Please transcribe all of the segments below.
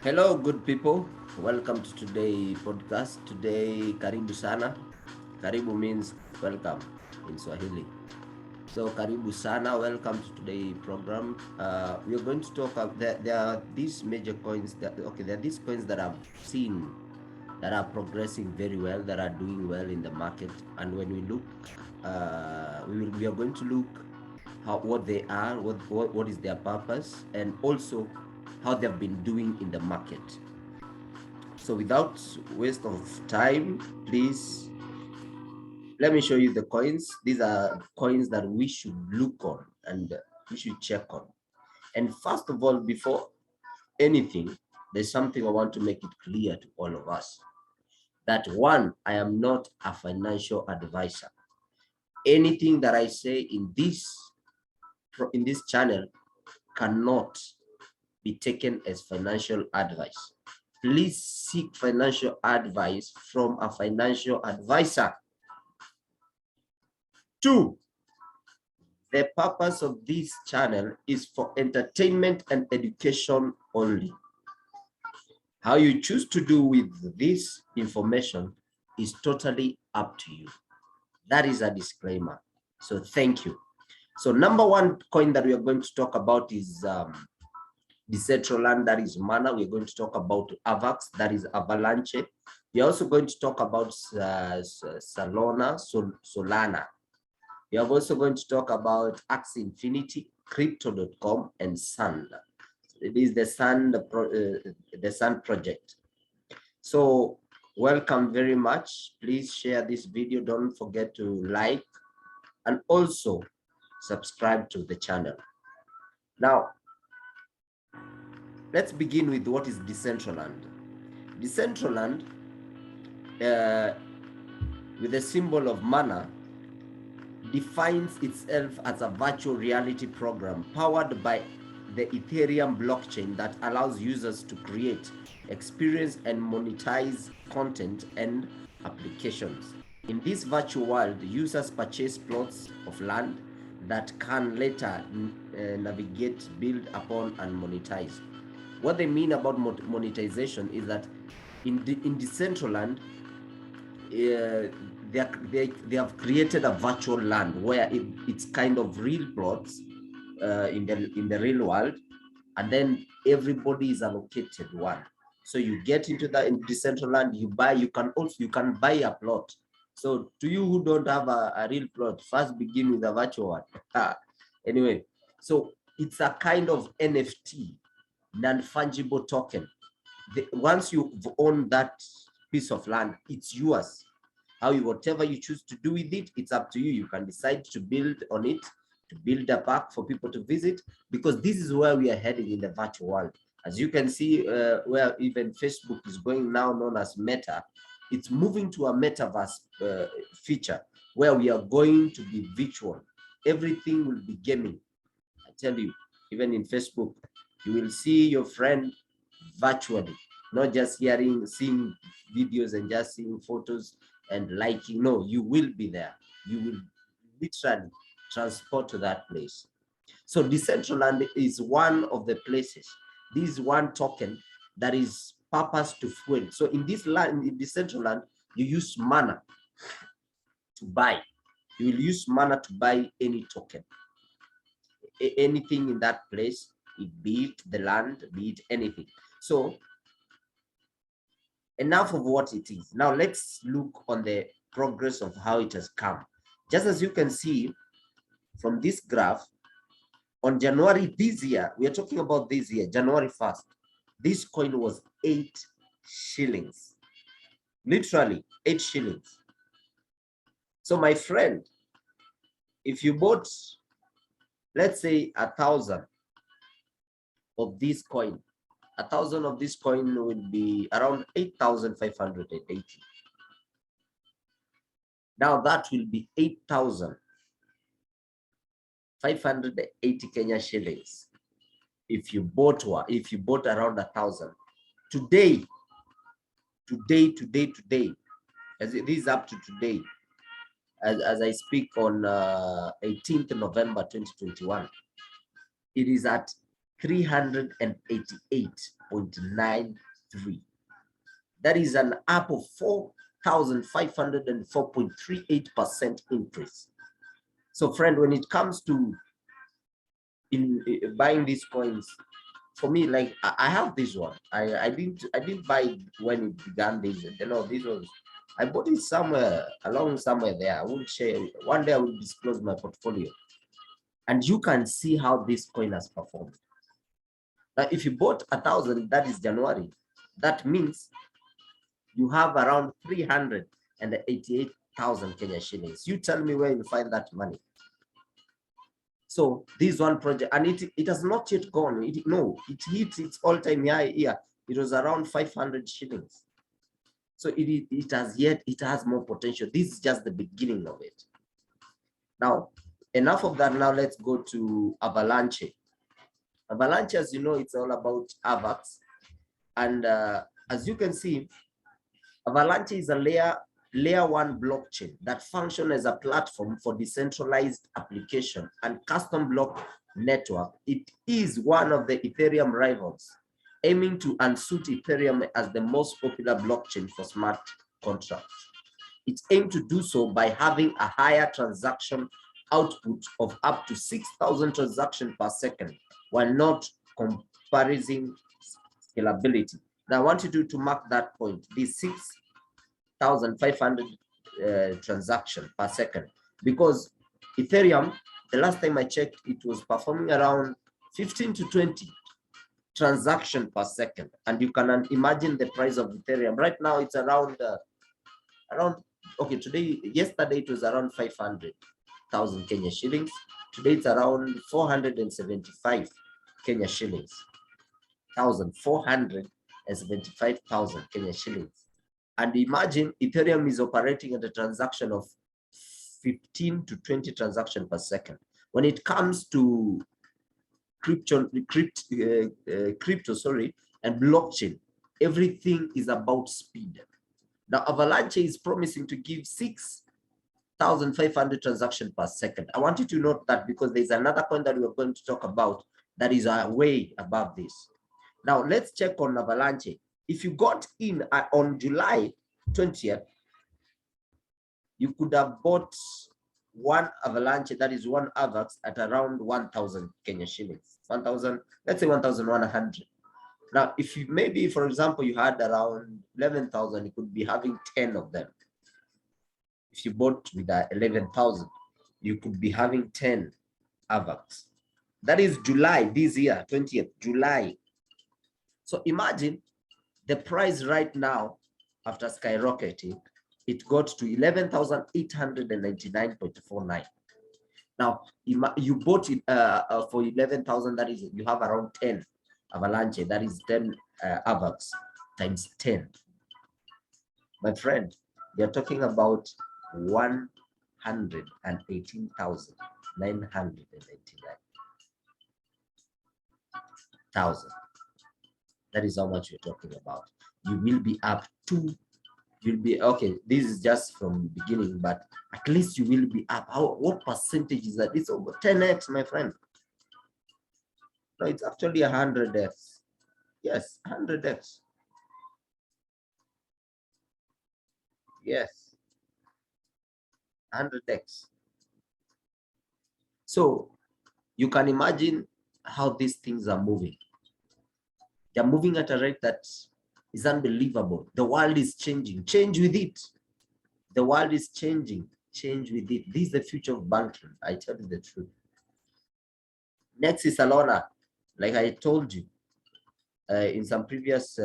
Hello, good people. Welcome to today podcast. Today, karibu sana. Karibu means welcome in Swahili. So, karibu sana. Welcome to today program. We are going to talk about there are these major coins there are these coins that I've seen that are progressing very well, that are doing well in the market. And when we look, we are going to look what they are, what is their purpose, and also how they've been doing in the market. So without waste of time, please let me show you the coins. These are coins that we should look on and we should check on. And first of all, before anything, there's something I want to make it clear to all of us that one, I am not a financial advisor. Anything that I say in this channel cannot be taken as financial advice. Please seek financial advice from a financial advisor. Two, the purpose of this channel is for entertainment and education only. How you choose to do with this information is totally up to you. That is a disclaimer. So thank you. So number one coin that we are going to talk about is Decentraland, that is Mana. We're going to talk about Avax, that is Avalanche. We're also going to talk about Salona, Solana. We are also going to talk about Axie Infinity, Crypto.com, and Sun. It is the Sun project. So welcome very much. Please share this video. Don't forget to like and also subscribe to the channel. Now, let's begin with what is Decentraland. Decentraland, with the symbol of mana, defines itself as a virtual reality program powered by the Ethereum blockchain that allows users to create, experience, and monetize content and applications. In this virtual world, users purchase plots of land that can later navigate, build upon, and monetize. What they mean about monetization is that in Decentraland, they have created a virtual land where it's kind of real plots in the real world, and then everybody is allocated one. So you get into the Decentraland, you can buy a plot. So to you who don't have a real plot, first begin with a virtual one. Anyway, so it's a kind of NFT, non-fungible token. Once you own that piece of land, it's yours. Whatever you choose to do with it, it's up to you. You can decide to build on it, to build a park for people to visit, because this is where we are heading in the virtual world. As you can see, where even Facebook is going now, known as Meta, it's moving to a metaverse feature where we are going to be virtual. Everything will be gaming. I tell you, even in Facebook, you will see your friend virtually, not just seeing videos and just seeing photos and liking. No, you will be there. You will literally transport to that place. So Decentraland is one of the places. This is one token that is purpose to fuel. So in this land, in Decentraland, you use mana to buy. You will use mana to buy any token, anything in that place, be it the land, be it anything. So enough of what it is. Now let's look on the progress of how it has come. Just as you can see from this graph, on January this year, we are talking about this year, January 1st, this coin was 8 shillings, literally 8 shillings. So my friend, if you bought, let's say 1,000 of this coin, 1,000 of this coin will be around 8,580. Now that will be 8,580 Kenya shillings. If you bought around 1,000 today, as it is up to today, as I speak on 18th November 2021, it is at 388.93. That is an up of 4,504.38% increase. So friend, when it comes to buying these coins, for me, like I have this one. I didn't buy it when it began. This, you know, this was, I bought it somewhere somewhere there. I won't share. One day I will disclose my portfolio, and you can see how this coin has performed. Now, if you bought 1,000, that is January. That means you have around 388,000 Kenya shillings. You tell me where you find that money. So this one project, and it has not yet gone. It hit its all-time high here. It was around 500 shillings. So it has more potential. This is just the beginning of it. Now, enough of that. Now let's go to Avalanche. Avalanche, as you know, it's all about AVAX. And as you can see, Avalanche is a layer 1 blockchain that functions as a platform for decentralized application and custom block network. It is one of the Ethereum rivals, aiming to unseat Ethereum as the most popular blockchain for smart contracts. It aims to do so by having a higher transaction output of up to 6,000 transactions per second, while not compromising scalability. Now I want you to mark that point. These 6,500 transactions per second, because Ethereum, the last time I checked, it was performing around 15 to 20 transactions per second. And you can imagine the price of Ethereum right now. It's around okay, yesterday it was around 500,000 Kenya shillings. Today it's around 475 Kenya shillings. 475,000 Kenya shillings. And imagine Ethereum is operating at a transaction of 15 to 20 transactions per second. When it comes to crypto, and blockchain, everything is about speed. Now, Avalanche is promising to give 6,500 transactions per second. I want you to note that, because there's another coin that we're going to talk about that is way above this. Now, let's check on Avalanche. If you got in on July 20th, you could have bought one Avalanche, that is one AVAX, at around 1,000 Kenya shillings. 1,000, let's say 1,100. Now, if you maybe, for example, you had around 11,000, you could be having 10 of them. If you bought with 11,000, you could be having 10 AVAX. That is July this year, 20th, July. So imagine the price right now, after skyrocketing, it got to 11,899.49. Now, you bought it for 11,000, that is, you have around 10 Avalanche, that is 10 AVAX times 10. My friend, you're talking about 118,999,000. That is how much you're talking about. You will be up to, you'll be, okay, this is just from the beginning, but at least you will be up. What percentage is that? It's over 10x, my friend. No, it's actually 100x. Yes, 100x. Yes, 100x. So you can imagine how these things are moving. They're moving at a rate that is unbelievable. The world is changing. Change with it. The world is changing. Change with it. This is the future of banking. I tell you the truth. Next is Salona. Like I told you in some previous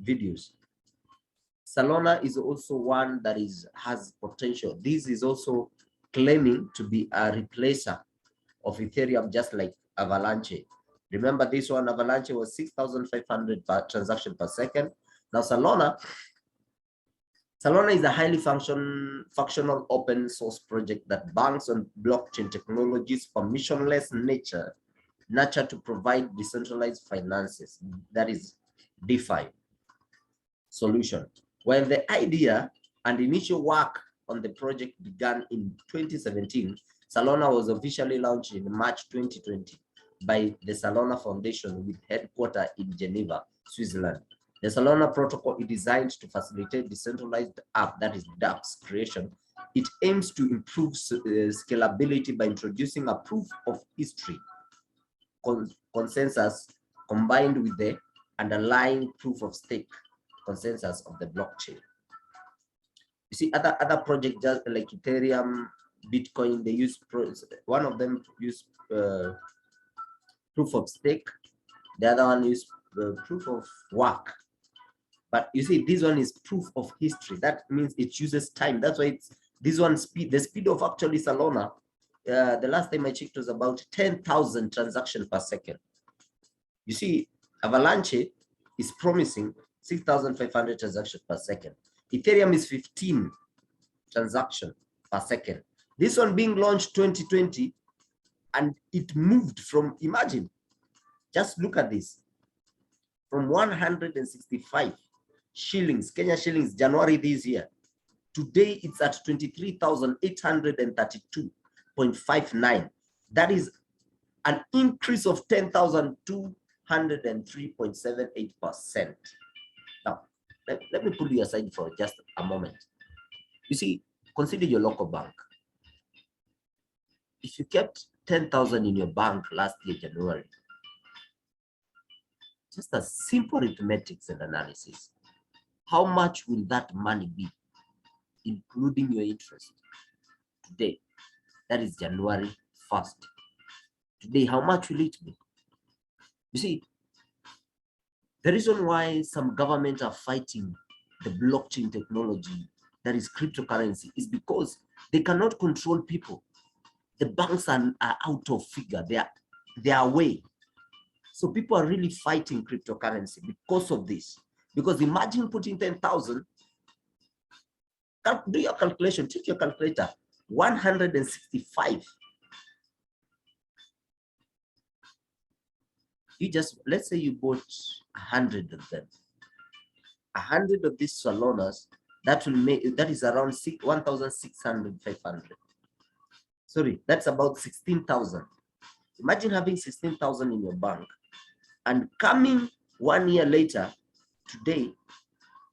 videos, Salona is also one that has potential. This is also claiming to be a replacer of Ethereum, just like Avalanche. Remember, this one, Avalanche, was 6,500 transaction per second. Now, Salona is a highly functional open source project that banks on blockchain technologies permissionless nature to provide decentralized finances, that is DeFi solution. While the idea and initial work on the project began in 2017, Salona was officially launched in March 2020 by the Salona Foundation with headquarters in Geneva, Switzerland. The Salona protocol is designed to facilitate decentralized app, that is dApps creation. It aims to improve scalability by introducing a proof of history consensus combined with the underlying proof of stake consensus of the blockchain. You see, other projects just like Ethereum, Bitcoin, they use one of them use proof of stake, the other one is proof of work. But you see, this one is proof of history. That means it uses time. That's why it's this one speed. The speed of actually Salona, the last time I checked was about 10,000 transactions per second. You see, Avalanche is promising 6,500 transactions per second. Ethereum is 15 transactions per second. This one being launched 2020, and it moved from, imagine, just look at this, from 165 shillings, Kenya shillings, January this year. Today it's at 23,832.59. That is an increase of 10,203.78%. Now, let me put you aside for just a moment. You see, consider your local bank. If you kept 10,000 in your bank last year, January, just a simple arithmetics and analysis, how much will that money be, including your interest? Today, that is January 1st. Today, how much will it be? You see, the reason why some governments are fighting the blockchain technology, that is cryptocurrency, is because they cannot control people. The banks are out of figure. They are away. So people are really fighting cryptocurrency because of this. Because imagine putting 10,000, do your calculation, take your calculator, 165. You just, let's say you bought 100 of them. 100 of these Salonas, that is around 1,600, 500. Sorry, that's about 16,000. Imagine having 16,000 in your bank and coming 1 year later, today,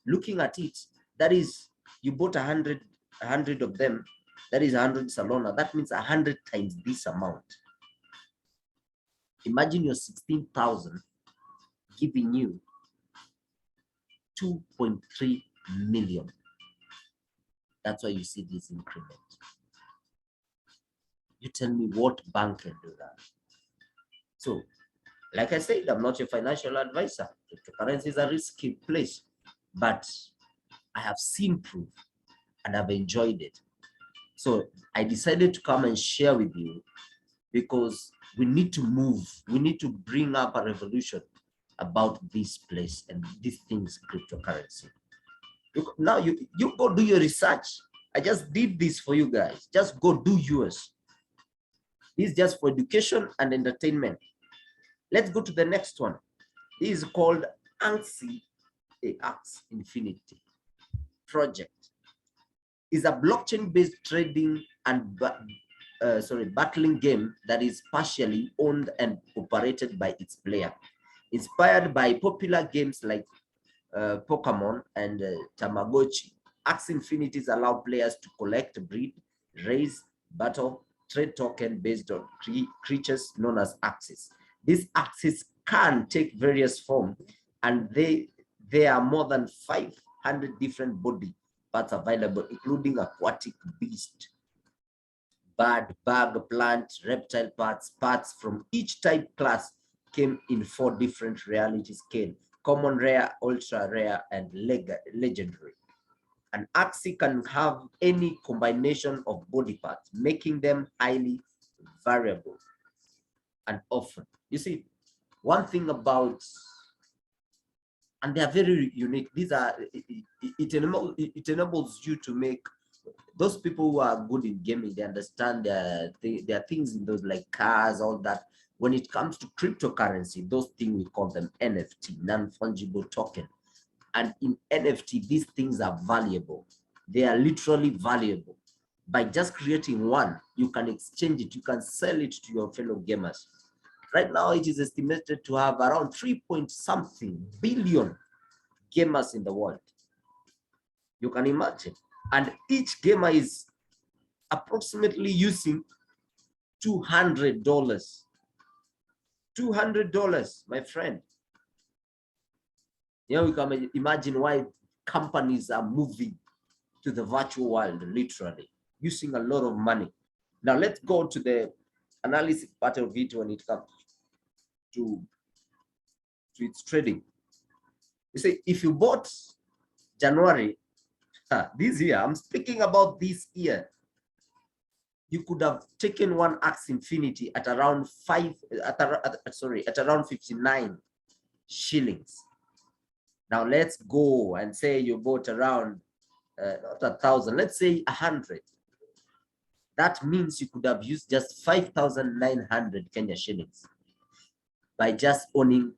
looking at it, that is, you bought 100 of them, that is 100 Salona, that means 100 times this amount. Imagine your 16,000 giving you 2.3 million. That's why you see this increment. You tell me what bank can do that? So, like I said, I'm not a financial advisor. Cryptocurrency is a risky place, but I have seen proof and I've enjoyed it. So I decided to come and share with you because we need to move. We need to bring up a revolution about this place and these things, cryptocurrency. Now you go do your research. I just did this for you guys. Just go do yours. This is just for education and entertainment. Let's go to the next one. This is called Axie Infinity Project. It's a blockchain-based trading and battling game that is partially owned and operated by its player. Inspired by popular games like Pokemon and Tamagotchi, Axie Infinities allow players to collect, breed, raise, battle, trade token based on creatures known as Axies. These Axies can take various forms, and there are more than 500 different body parts available, including aquatic beast, bird, bug, plant, reptile parts from each type class came in 4 different reality scales: common, rare, ultra rare, and legendary. An Axie can have any combination of body parts, making them highly variable and often. You see, one thing about, and they are very unique, these are, it enables you to make, those people who are good in gaming, they understand there are things in those like cars, all that. When it comes to cryptocurrency, those things, we call them NFT, non-fungible token. And in NFT, these things are valuable. They are literally valuable. By just creating one, you can exchange it, you can sell it to your fellow gamers. Right now, it is estimated to have around 3-point-something billion gamers in the world. You can imagine. And each gamer is approximately using $200. $200, my friend. You know, you can imagine why companies are moving to the virtual world, literally, using a lot of money. Now, let's go to the analysis part of it when it comes to its trading. You see, if you bought January, this year, I'm speaking about this year, you could have taken one Axie Infinity at around at around 59 shillings. Now let's go and say you bought around not 1,000, let's say 100. That means you could have used just 5,900 Kenya shillings by just owning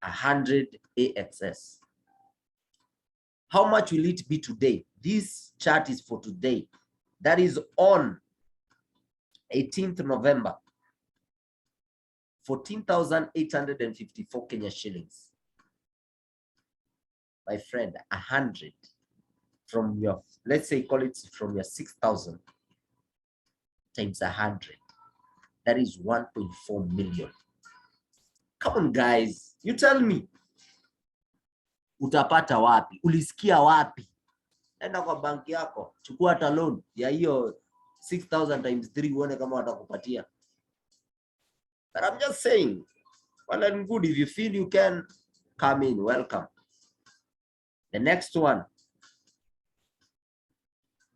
100 AXS. How much will it be today? This chart is for today. That is on 18th November. 14,854 Kenya shillings. My friend, 100 from your, let's say, call it from your 6,000 times 100. That is 1.4 million. Come on, guys. You tell me. Utapata wapi? Ulisikia wapi? Enda kwa banki yako, chukua hata loan ya hiyo 6,000 times 3 uone kama watakupatia. But I'm just saying, well and good, if you feel you can come in, welcome. The next one,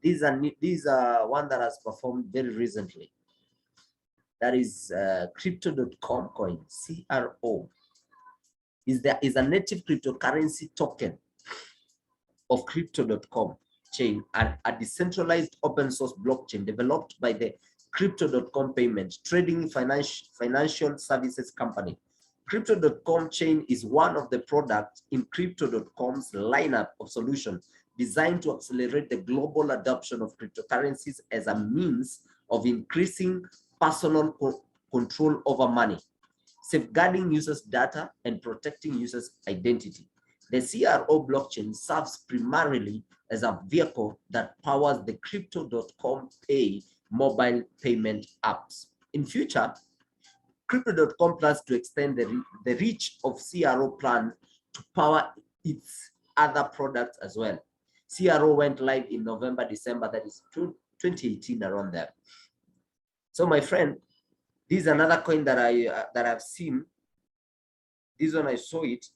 these are one that has performed very recently. That is crypto.com coin, CRO. Is a native cryptocurrency token of crypto.com chain, and a decentralized open source blockchain developed by the crypto.com payment trading financial services company. Crypto.com chain is one of the products in crypto.com's lineup of solutions designed to accelerate the global adoption of cryptocurrencies as a means of increasing personal control over money, safeguarding users' data, and protecting users' identity. The CRO blockchain serves primarily as a vehicle that powers the Crypto.com Pay mobile payment apps. In future, Crypto.com plans to extend the reach of CRO plan to power its other products as well. CRO went live in November, December, that is 2018, around there. So my friend, this is another coin that I've seen. This one I saw it,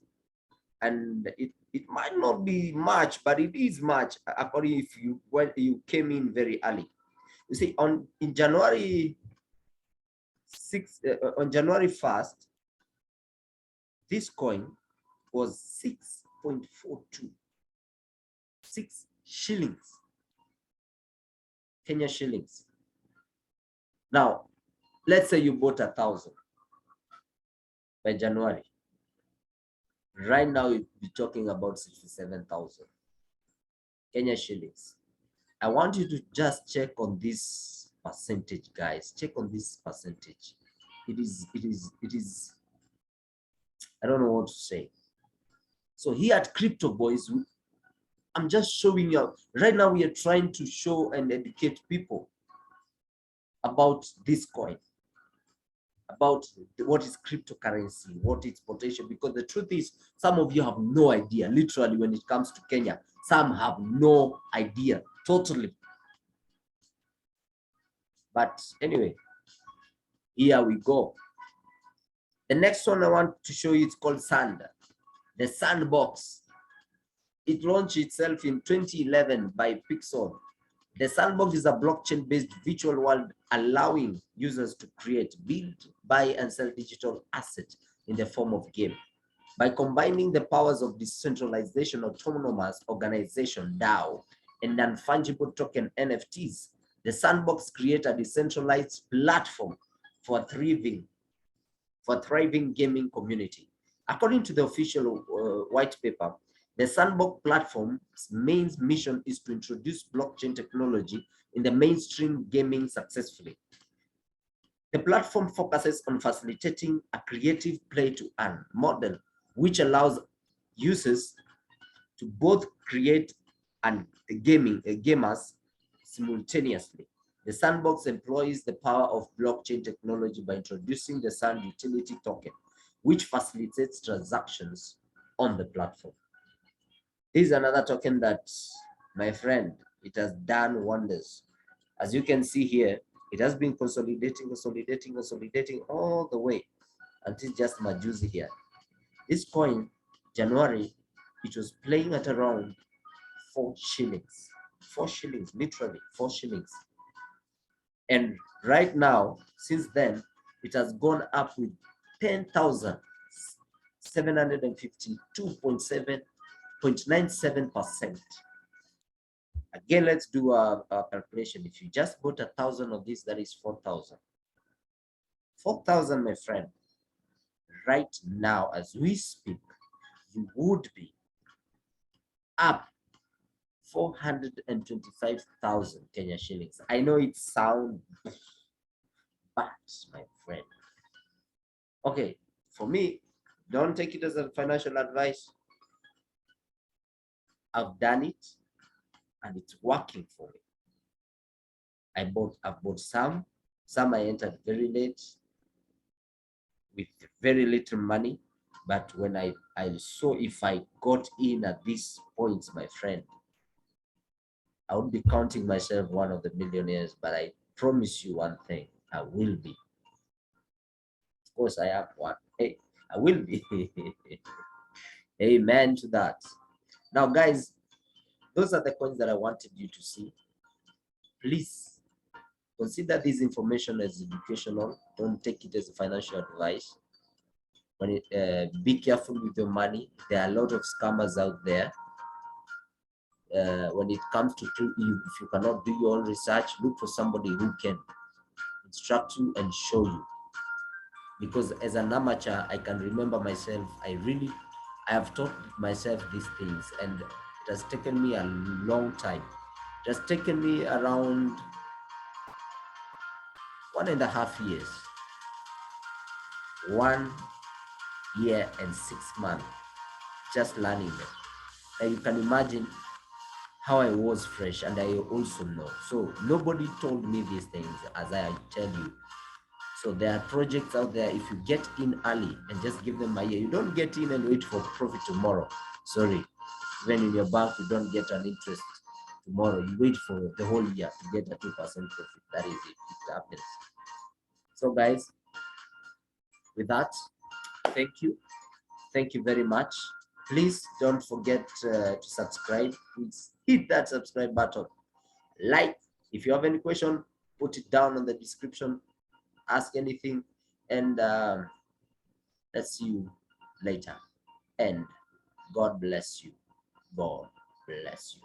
and it might not be much, but it is much according if you came in very early. You see, on January 1st, this coin was 6.42, 6 shillings, Kenya shillings. Now, let's say you bought 1,000 by January. Right now, you'll be talking about 67,000 Kenya shillings. I want you to just check on this percentage, guys. Check on this percentage. It is, I don't know what to say. So here at Crypto Boys, I'm just showing you, right now we are trying to show and educate people about this coin, about what is cryptocurrency, what its potential, because the truth is, some of you have no idea, literally, when it comes to Kenya. Some have no idea, totally. But anyway, here we go. The next one I want to show you, it's called Sand, the Sandbox. It launched itself in 2011 by Pixel. The Sandbox is a blockchain-based virtual world allowing users to create, build, buy, and sell digital assets in the form of game. By combining the powers of decentralization, autonomous organization, DAO, and non-fungible token NFTs, the Sandbox creates a decentralized platform for thriving gaming community. According to the official white paper, the Sandbox platform's main mission is to introduce blockchain technology in the mainstream gaming successfully. The platform focuses on facilitating a creative play-to-earn model, which allows users to both create and gamers simultaneously. The sandbox employs the power of blockchain technology by introducing the Sand utility token, which facilitates transactions on the platform. This is another token that, my friend, it has done wonders. As you can see here, it has been consolidating all the way until just Majuzi here. This coin, January, it was playing at around 4 shillings. 4 shillings, literally 4 shillings. And right now, since then, it has gone up with 10,752.97%. Again, let's do a calculation. If you just bought 1,000 of this, that is 4,000. 4,000, my friend. Right now, as we speak, you would be up 425,000 Kenya shillings. I know it sounds bad, my friend. Okay, for me, don't take it as a financial advice. I've done it and it's working for me. I've bought some I entered very late with very little money. But when I saw if I got in at this point, my friend, I would be counting myself one of the millionaires, but I promise you one thing, I will be. Of course, I am one. Hey, I will be. Amen to that. Now, guys, those are the coins that I wanted you to see. Please consider this information as educational. Don't take it as a financial advice. When be careful with your money. There are a lot of scammers out there. When it comes to you, if you cannot do your own research, look for somebody who can instruct you and show you. Because as an amateur, I can remember myself, I have taught myself these things, and it has taken me a long time. It has taken me around 1.5 years, 1 year and 6 months, just learning them. And you can imagine how I was fresh, and I also know. So nobody told me these things as I tell you. So there are projects out there. If you get in early and just give them a year, you don't get in and wait for profit tomorrow. Sorry, even in your bank, you don't get an interest tomorrow. You wait for the whole year to get a 2% profit. That is it. It happens. So guys, with that, thank you. Thank you very much. Please don't forget to subscribe. Please hit that subscribe button. Like. If you have any question, put it down in the description. Ask anything, and let's see you later. And God bless you. God bless you.